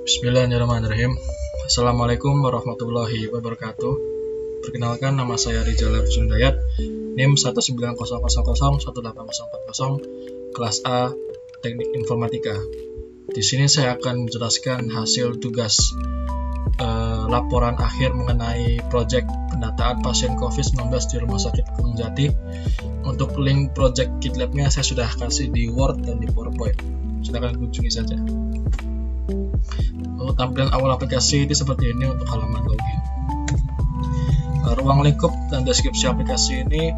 Bismillahirrahmanirrahim. Assalamualaikum warahmatullahi wabarakatuh. Perkenalkan, nama saya Rizal Sundayat, NIM 190001840, kelas A, Teknik Informatika. Di sini saya akan menjelaskan hasil tugas laporan akhir mengenai proyek pendataan pasien COVID-19 di Rumah Sakit Gunung Jati. Untuk link proyek GitLab-nya saya sudah kasih di Word dan di PowerPoint. Silakan kunjungi saja. Tampilan awal aplikasi ini seperti ini untuk halaman login. Ruang lingkup dan deskripsi aplikasi ini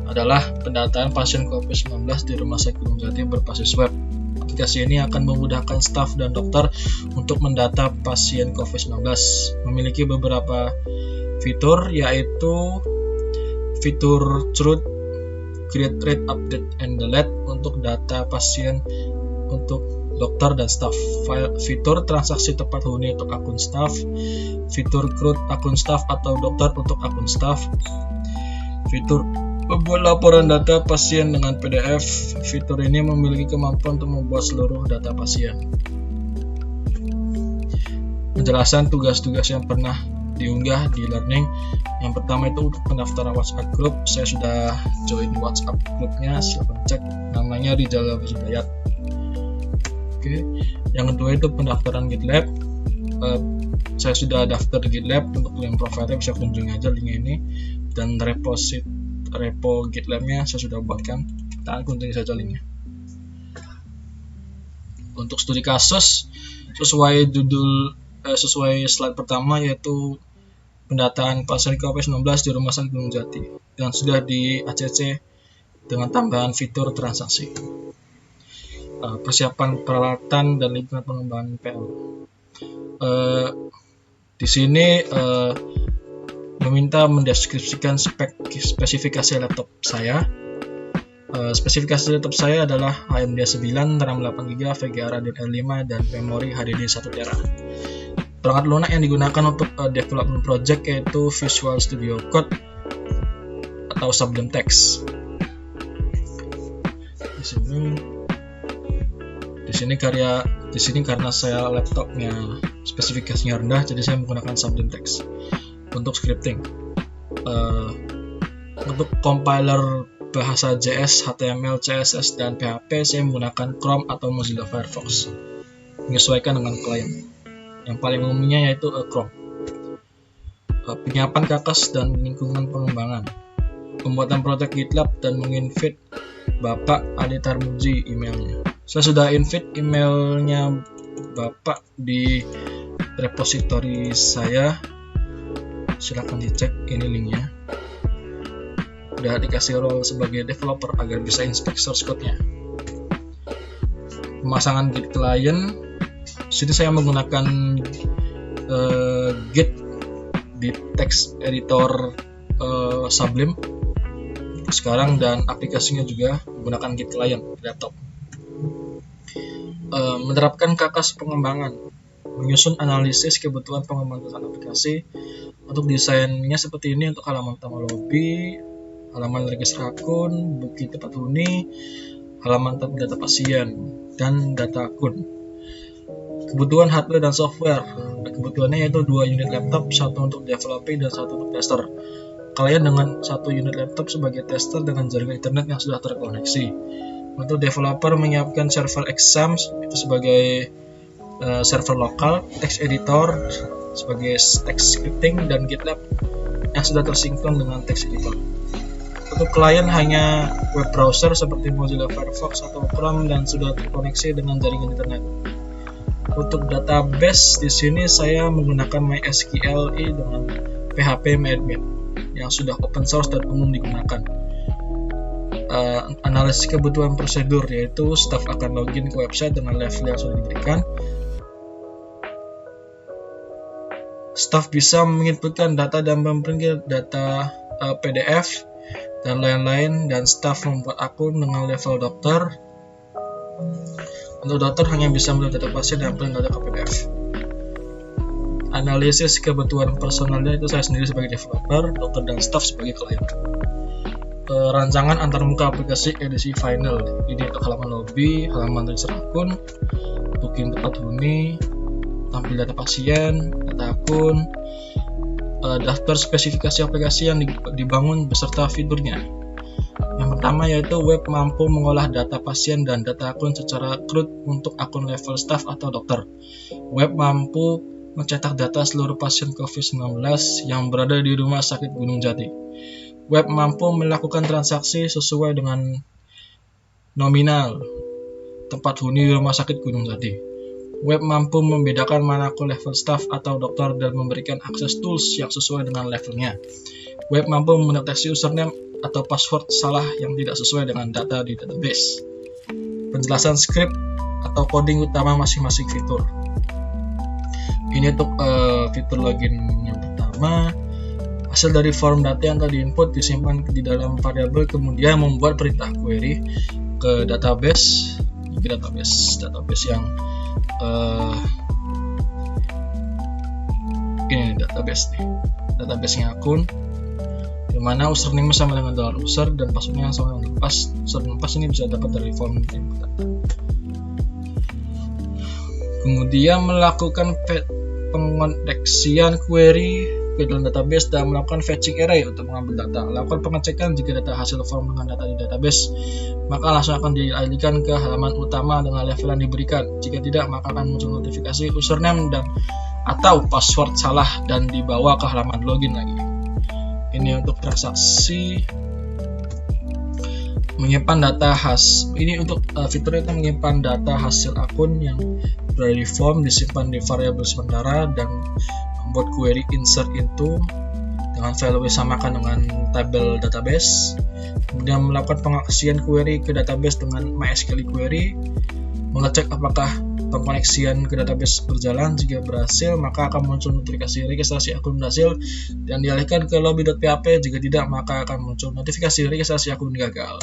adalah pendataan pasien COVID-19 di Rumah Sakit Gunung Jati berbasis web. Aplikasi ini akan memudahkan staf dan dokter untuk mendata pasien COVID-19. Memiliki beberapa fitur, yaitu fitur Truth, Create, Rate, Update, and Delete untuk data pasien untuk dokter dan staf. Fitur transaksi tepat huni untuk akun staf. Fitur CRUD akun staf atau dokter untuk akun staf. Fitur membuat laporan data pasien dengan PDF. Fitur ini memiliki kemampuan untuk membuat seluruh data pasien. Penjelasan tugas-tugas yang pernah diunggah di learning. Yang pertama itu untuk pendaftaran WhatsApp group. Saya sudah join WhatsApp grupnya, silahkan cek. Namanya Rizal Sundayat. Oke. Yang kedua itu pendaftaran GitLab. Saya sudah daftar di GitLab. Untuk link profile bisa kunjungi aja linknya ini. Dan repo GitLab-nya saya sudah buatkan. Kita kunjungi saja linknya. Untuk studi kasus sesuai slide pertama, yaitu pendataan pasien COVID-19 di Rumah Sakit Gunung Jati, dan sudah di ACC dengan tambahan fitur transaksi. Persiapan peralatan dan lingkungan pengembangan PL. Di sini meminta mendeskripsikan spesifikasi laptop saya. Spesifikasi laptop saya adalah AMD 9, RAM 8GB, VGA Radeon R5, dan memori HDD 1 TB. Perangkat lunak yang digunakan untuk development project yaitu Visual Studio Code atau Sublime Text. Di sini karena saya laptopnya spesifikasinya rendah, jadi saya menggunakan Sublime Text untuk scripting. Untuk compiler bahasa JS, HTML, CSS, dan PHP saya menggunakan Chrome atau Mozilla Firefox, menyesuaikan dengan klien. Yang paling umumnya yaitu Chrome. Penyiapan kakas dan lingkungan pengembangan. Pembuatan project GitLab dan menginvite Bapak Ade Tarmuji emailnya. Saya sudah invite emailnya Bapak di repository saya. Silahkan dicek, ini linknya. Udah dikasih role sebagai developer agar bisa inspect source code-nya. Pemasangan Git client. Sini saya menggunakan Git di text editor Sublime sekarang, dan aplikasinya juga menggunakan Git client di laptop. Menerapkan kakas pengembangan, menyusun analisis kebutuhan pengembangan aplikasi. Untuk desainnya seperti ini. Untuk halaman utama lobby, halaman register akun, bukti tempat huni, halaman data pasien, dan data akun. Kebutuhan hardware dan software. Kebutuhannya yaitu 2 unit laptop, 1 untuk developing dan 1 untuk tester. Kalian dengan 1 unit laptop sebagai tester dengan jaringan internet yang sudah terkoneksi. Untuk developer menyiapkan server exams itu sebagai server lokal, text editor sebagai text scripting, dan GitLab yang sudah tersinkron dengan text editor. Untuk klien hanya web browser seperti Mozilla Firefox atau Chrome dan sudah terkoneksi dengan jaringan internet. Untuk database di sini saya menggunakan MySQL dengan PHP MyAdmin yang sudah open source dan umum digunakan. Analisis kebutuhan prosedur, yaitu staf akan login ke website dengan level yang sudah diberikan. Staf bisa menginputkan data dan memprint data PDF dan lain-lain, dan staf membuat akun dengan level dokter. Untuk dokter hanya bisa melihat data pasien dan print data ke PDF. Analisis kebutuhan personalnya itu saya sendiri sebagai developer, dokter dan staf sebagai klien. rancangan antarmuka aplikasi edisi final. Ini untuk halaman lobby, halaman register akun, booking tempat huni, tampil data pasien, data akun, daftar spesifikasi aplikasi yang dibangun beserta fiturnya. Yang pertama yaitu web mampu mengolah data pasien dan data akun secara CRUD untuk akun level staff atau dokter. Web mampu mencetak data seluruh pasien COVID-19 yang berada di Rumah Sakit Gunung Jati. Web mampu melakukan transaksi sesuai dengan nominal tempat huni Rumah Sakit Gunung Jati. Web mampu membedakan mana akun level staff atau dokter dan memberikan akses tools yang sesuai dengan levelnya. Web mampu mendeteksi username atau password salah yang tidak sesuai dengan data di database. Penjelasan script atau coding utama masing-masing fitur. Ini untuk fitur login yang pertama. Hasil dari form data yang tadi input disimpan di dalam variabel, kemudian membuat perintah query ke database yang ini database-nya akun, di mana username sama dengan $user dan passwordnya sama dengan pas. Username pas ini bisa dapat dari form input data. Kemudian melakukan pengoneksian query ke dalam database dan melakukan fetching array untuk mengambil data. Lakukan pengecekan jika data hasil form dengan data di database, maka langsung akan dialihkan ke halaman utama dengan level yang diberikan. Jika tidak, maka akan muncul notifikasi username dan atau password salah dan dibawa ke halaman login lagi. Ini untuk transaksi menyimpan data ini untuk fiturnya itu menyimpan data hasil akun yang berada di form, disimpan di variabel sementara dan membuat query insert itu dengan value samakan dengan tabel database. Kemudian melakukan pengaksian query ke database dengan MySQL query, mengecek apakah pengoneksian ke database berjalan. Jika berhasil, maka akan muncul notifikasi registrasi akun berhasil dan dialihkan ke lobby.php. Jika tidak, maka akan muncul notifikasi registrasi akun gagal.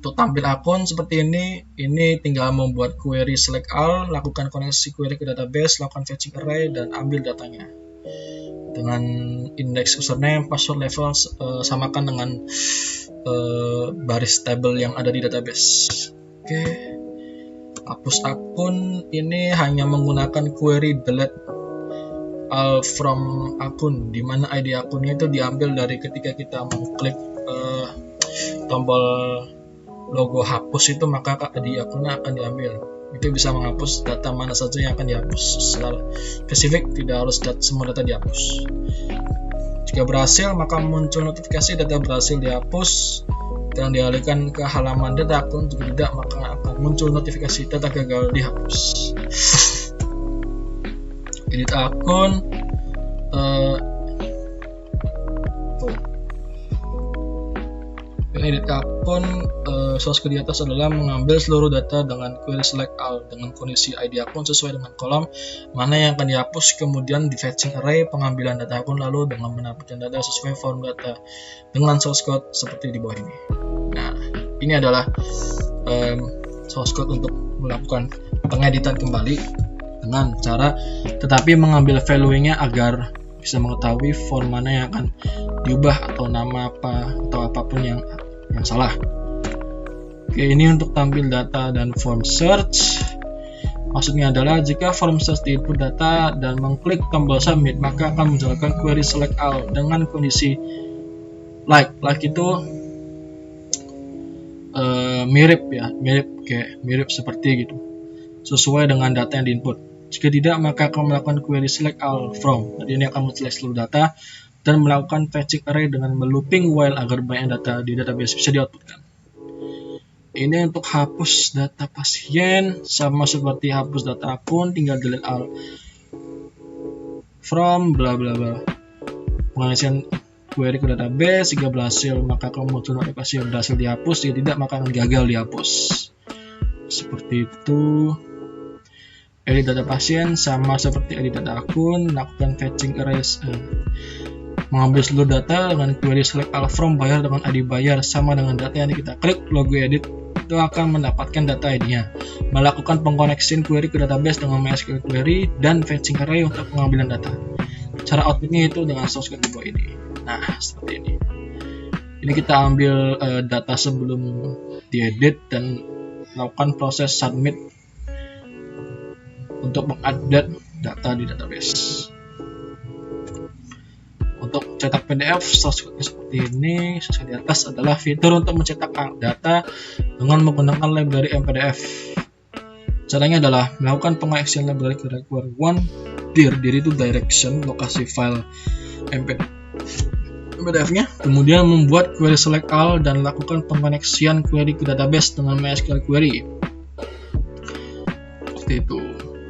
Untuk tampil akun seperti ini tinggal membuat query select all, lakukan koneksi query ke database, lakukan fetching array, dan ambil datanya. Dengan indeks username, password level samakan dengan baris tabel yang ada di database. Oke. Hapus akun ini hanya menggunakan query delete all from akun, di mana ID akunnya itu diambil dari ketika kita mengklik tombol logo hapus itu, maka ID akunnya akan diambil. Itu bisa menghapus data mana saja yang akan dihapus secara spesifik, tidak harus semua data dihapus. Jika berhasil, maka muncul notifikasi data berhasil dihapus dan dialihkan ke halaman data akun. Jika tidak, maka akan muncul notifikasi data gagal dihapus. Edit akun, edit akun source code di atas adalah mengambil seluruh data dengan query select all dengan kondisi ID akun sesuai dengan kolom mana yang akan dihapus, kemudian di fetching array pengambilan data akun, lalu dengan menampilkan data sesuai form data dengan source code seperti di bawah ini. Nah, ini adalah source code untuk melakukan pengeditan kembali dengan cara tetapi mengambil value-nya agar bisa mengetahui form mana yang akan diubah atau nama apa atau apapun yang salah. Oke, ini untuk tampil data dan form search. Maksudnya adalah jika form search di input data dan mengklik tombol submit, maka akan menjalankan query select all dengan kondisi like itu mirip seperti gitu, sesuai dengan data yang diinput. Jika tidak, maka akan melakukan query select all from. Jadi ini akan men-select seluruh data dan melakukan fetching array dengan melooping while agar banyak data di database bisa di-outputkan. Ini untuk hapus data pasien, sama seperti hapus data akun, tinggal delete all from bla bla bla. Pengisian query ke database, jika berhasil maka akan muncul notifikasi berhasil dihapus, jika tidak maka akan gagal dihapus. Seperti itu. Edit data pasien sama seperti edit data akun, lakukan fetching array, mengambil seluruh data dengan query select all from buyer dengan ID buyer sama dengan data yang kita klik logo edit, itu akan mendapatkan data ID-nya. Melakukan pengkoneksian query ke database dengan MySQL query dan fetching array untuk pengambilan data. Cara outputnya itu dengan source code di bawah ini. Nah, seperti ini. Ini kita ambil data sebelum diedit dan melakukan proses submit untuk mengupdate data di database. Untuk cetak PDF, shortcutnya seperti ini. Sesuai di atas adalah fitur untuk mencetak data dengan menggunakan library MPDF. Caranya adalah melakukan pengoneksian library ke require one. Dir itu direction, lokasi file MPDF-nya. Kemudian membuat query select all dan lakukan pengoneksian query ke database dengan MySQL query. Seperti itu.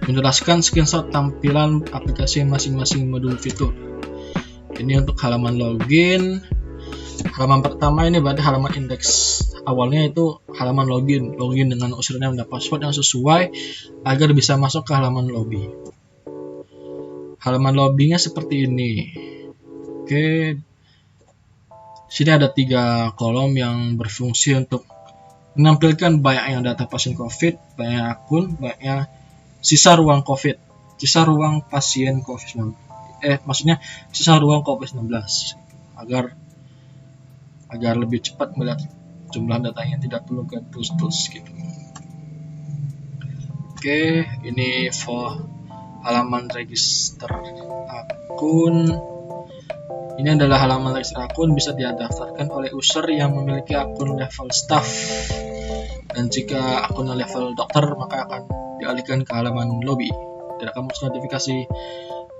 Menjelaskan screenshot tampilan aplikasi masing-masing modul fitur. Ini untuk halaman login. Halaman pertama ini berarti halaman indeks. Awalnya itu halaman login dengan username dan password yang sesuai agar bisa masuk ke halaman lobby. Halaman lobbynya seperti ini. Oke. Sini ada 3 kolom yang berfungsi untuk menampilkan banyaknya data pasien COVID, banyaknya akun, banyaknya sisa ruang COVID, sisa ruang pasien COVID-19. Maksudnya sisa ruang COVID-19 agar lebih cepat melihat jumlah datanya, tidak perlu ke tools gitu. Oke, ini for halaman register akun. Ini adalah halaman register akun, bisa didaftarkan oleh user yang memiliki akun level staff. Dan jika akunnya level dokter, maka akan dialihkan ke halaman lobby. Tidak akan muncul notifikasi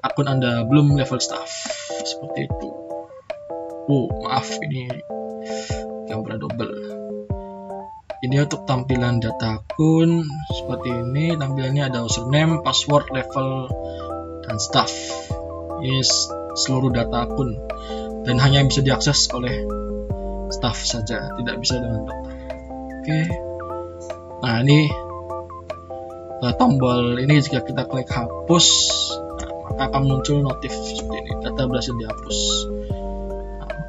akun Anda belum level staff. Seperti itu. Maaf, ini gambar double. Ini untuk tampilan data akun seperti ini. Tampilannya ada username, password, level, dan staff. Ini seluruh data akun dan hanya bisa diakses oleh staff saja, tidak bisa dengan dokter. Oke. Nah, ini tombol ini jika kita klik hapus, maka akan muncul notif seperti ini, data berhasil dihapus.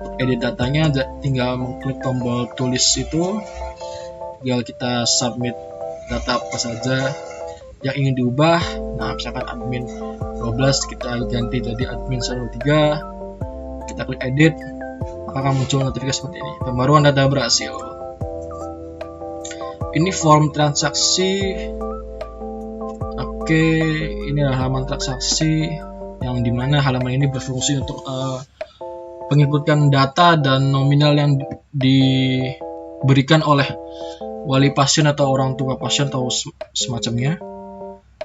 Untuk edit datanya tinggal mengklik tombol tulis itu, tinggal kita submit data apa saja yang ingin diubah. Nah, misalkan admin 12 kita ganti jadi admin 03, kita klik edit, maka akan muncul notifikasi seperti ini, pembaruan data berhasil. Ini form transaksi. Oke, ini adalah halaman transaksi yang dimana halaman ini berfungsi untuk penginputan data dan nominal yang diberikan oleh wali pasien atau orang tua pasien atau semacamnya.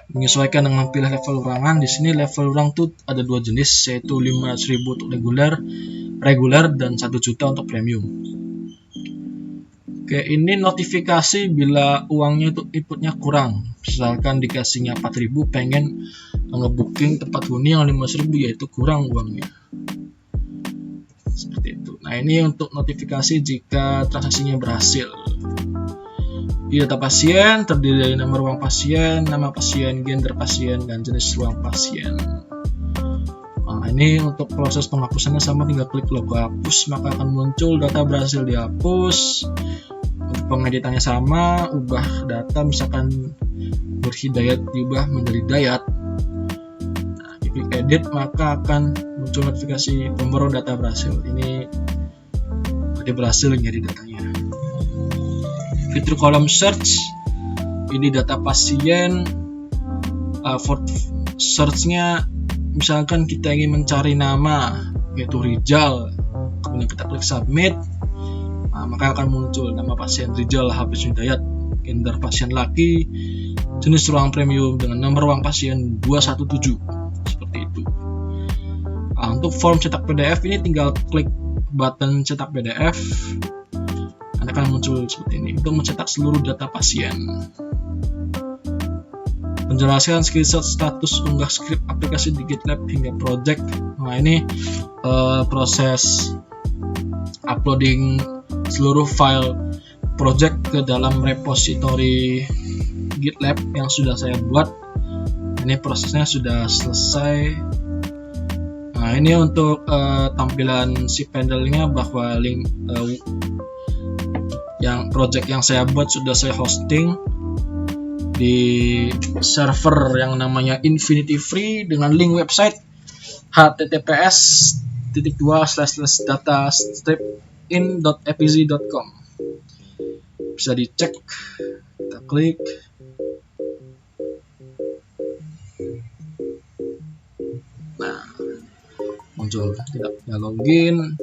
Menyesuaikan dengan pilih level ruangan. Di sini level ruang itu ada 2 jenis, yaitu 500.000 untuk reguler dan 1 juta untuk premium. Oke, ini notifikasi bila uangnya itu inputnya kurang. Misalkan dikasihnya 4.000, pengen ngebooking tempat huni yang 5.000, yaitu kurang uangnya. Seperti itu. Nah, ini untuk notifikasi jika transaksinya berhasil. Di data pasien terdiri dari nama ruang pasien, nama pasien, gender pasien, dan jenis ruang pasien. Nah, ini untuk proses penghapusannya sama, tinggal klik logo hapus, maka akan muncul data berhasil dihapus. Untuk pengeditannya sama, ubah data, misalkan berhidayat diubah menjadi dayat. Nah, diklik edit, maka akan muncul notifikasi pembaruan data berhasil. Ini berhasil menjadi datanya. Fitur kolom search, ini data pasien. For search-nya, misalkan kita ingin mencari nama, yaitu Rijal, kemudian kita klik submit, maka akan muncul nama pasien Rijal Habis Hidayat, gender pasien laki, jenis ruang premium dengan nomor ruang pasien 217, seperti itu. Untuk form cetak PDF ini tinggal klik button cetak PDF, akan muncul seperti ini untuk mencetak seluruh data pasien. Menjelaskan screenshot status unggah skrip aplikasi di GitLab hingga project. Nah, ini proses uploading seluruh file project ke dalam repository GitLab yang sudah saya buat. Ini prosesnya sudah selesai. Nah, ini untuk tampilan si panelnya, bahwa link yang project yang saya buat sudah saya hosting di server yang namanya Infinity Free dengan link website https://datastripin.apz.com. Bisa dicek Kita klik. Nah, muncul tidak login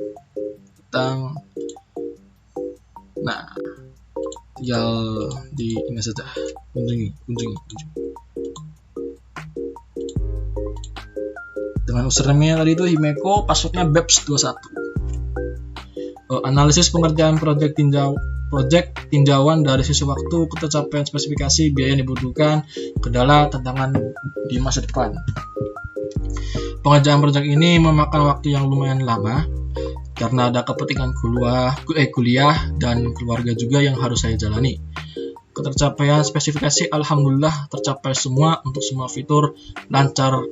tentang. Nah, tinggal di ini saja, kunjungi. Dengan username-nya tadi itu Himeko, passwordnya BEPS21. Analisis pengerjaan proyek tinjauan dari sisi waktu, ketercapaian spesifikasi, biaya yang dibutuhkan, kendala, tantangan di masa depan. Pengerjaan proyek ini memakan waktu yang lumayan lama karena ada kepentingan kuliah dan keluarga juga yang harus saya jalani. Ketercapaian spesifikasi alhamdulillah tercapai semua untuk semua fitur lancar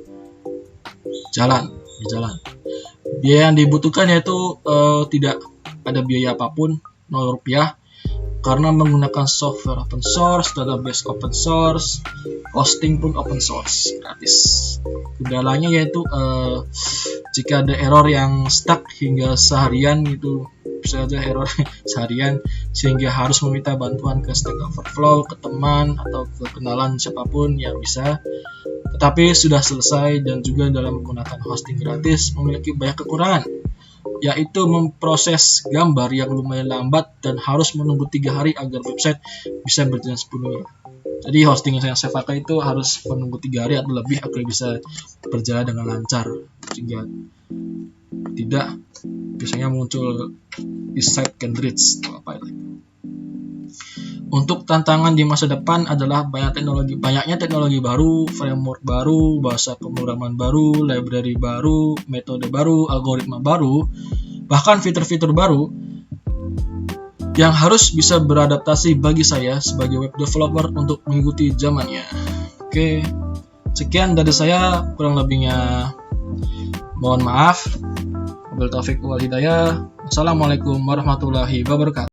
jalan. Biaya yang dibutuhkan yaitu tidak ada biaya apapun, Rp0 karena menggunakan software open source, database open source, hosting pun open source, gratis. Kendalanya yaitu jika ada error yang stuck hingga seharian itu, bisa aja error seharian sehingga harus meminta bantuan ke Stack Overflow, ke teman atau ke kenalan siapapun yang bisa. Tetapi sudah selesai dan juga dalam menggunakan hosting gratis memiliki banyak kekurangan, yaitu memproses gambar yang lumayan lambat dan harus menunggu 3 hari agar website bisa berjalan sepenuhnya. Jadi hosting yang saya pakai itu harus menunggu 3 hari atau lebih agar bisa berjalan dengan lancar, sehingga tidak biasanya muncul di site can reach atau apa itu. Untuk tantangan di masa depan adalah banyaknya teknologi baru, framework baru, bahasa pemrograman baru, library baru, metode baru, algoritma baru, bahkan fitur-fitur baru yang harus bisa beradaptasi bagi saya sebagai web developer untuk mengikuti zamannya. Oke, sekian dari saya, kurang lebihnya mohon maaf. Wabillahi taufiq wal hidayah. Wassalamualaikum warahmatullahi wabarakatuh.